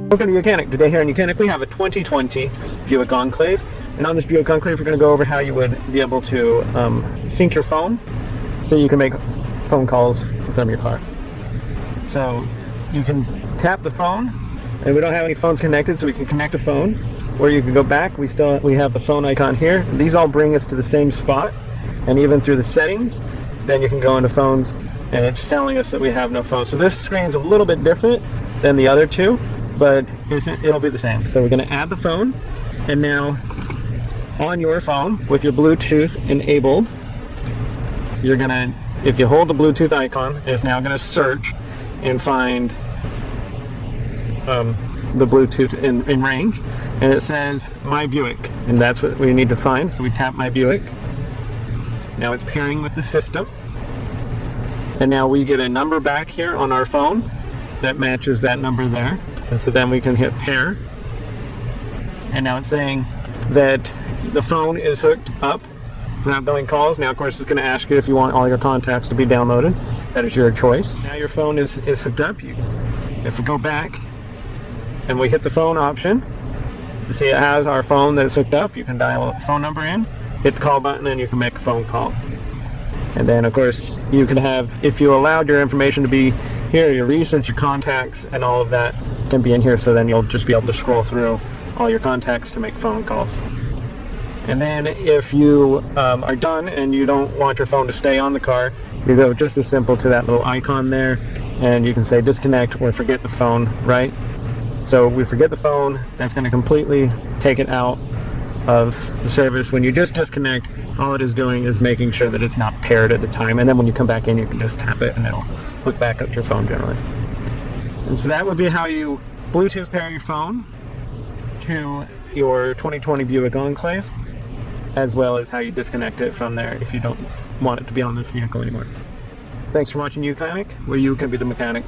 Welcome to YOUCANIC. Today here in YOUCANIC we have a 2020 Buick Enclave. And on this Buick Enclave we're going to go over how you would be able to sync your phone so you can make phone calls from your car. So you can tap the phone, and we don't have any phones connected, so we can connect a phone. Or you can go back, we have the phone icon here. These all bring us to the same spot, and even through the settings, then you can go into phones and it's telling us that we have no phone. So this screen's a little bit different than the other two, but it'll be the same. So we're going to add the phone, and now on your phone with your Bluetooth enabled, you're going to, if you hold the Bluetooth icon, it's now going to search and find the Bluetooth in range, and it says My Buick, and that's what we need to find. So we tap My Buick. Now it's pairing with the system, and now we get a number back here on our phone that matches that number there. And so then we can hit pair, and now it's saying that the phone is hooked up without billing calls. Now of course it's going to ask you if you want all your contacts to be downloaded. That is your choice. Now your phone is hooked up. If we go back and we hit the phone option, you see it has our phone that is hooked up. You can dial a phone number in, hit the call button, and you can make a phone call. And then of course you can have, if you allowed your information to be here, your recents, your contacts, and all of that can be in here, so then you'll just be able to scroll through all your contacts to make phone calls. And then if you are done and you don't want your phone to stay on the car, you go just as simple to that little icon there, and you can say disconnect or forget the phone, right? So we forget the phone, that's going to completely take it out of the service. When you just disconnect, all it is doing is making sure that it's not paired at the time, and then when you come back in you can just tap it and it'll hook back up to your phone generally. And so that would be how you Bluetooth pair your phone to your 2020 Buick Enclave, as well as how you disconnect it from there if you don't want it to be on this vehicle anymore. Thanks for watching YOUCANIC, where you can be the mechanic.